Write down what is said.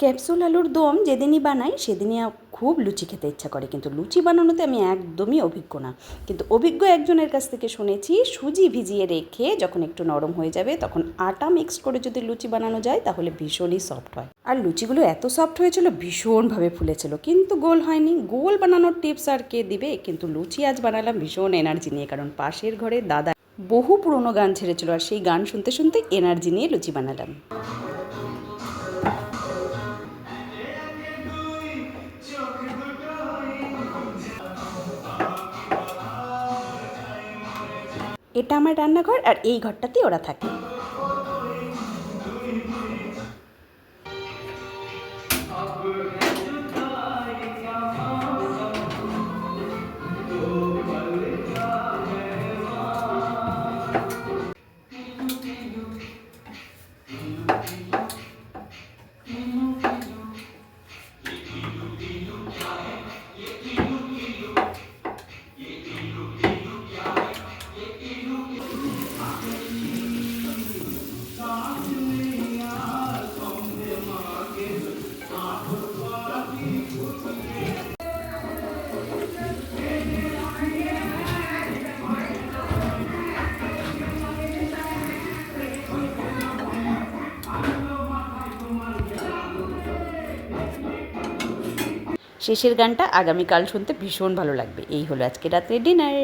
Capsule আলুর দম যেদিনই বানাই সেদিনই খুব লুচি খেতে ইচ্ছা করে, কিন্তু লুচি বানানোতে আমি একদমই অভিজ্ঞ না। কিন্তু অভিজ্ঞ একজনের কাছ থেকে শুনেছি সুজি ভিজিয়ে রেখে যখন একটু নরম হয়ে যাবে তখন আটা মিক্স করে যদি লুচি বানানো যায় তাহলে ভীষণই সফট হয়। আর লুচিগুলো এত সফট হয়েছিল, ভীষণভাবে ফুলেছিল, কিন্তু গোল হয়নি। গোল বানানোর টিপস আর কে দিবে, কিন্তু লুচি আজ বানালাম ভীষণ এনার্জি নিয়ে, কারণ পাশের ঘরে দাদা বহু পুরনো গান ছেড়েছিল আর সেই গান শুনতে শুনতে এনার্জি নিয়ে লুচি বানালাম। এটা আমার রান্নাঘর আর এই ঘরটাতেই ওরা থাকে। শেষের গানটা আগামীকাল শুনতে ভীষণ ভালো লাগবে। এই হলো আজকে রাত্রের ডিনার।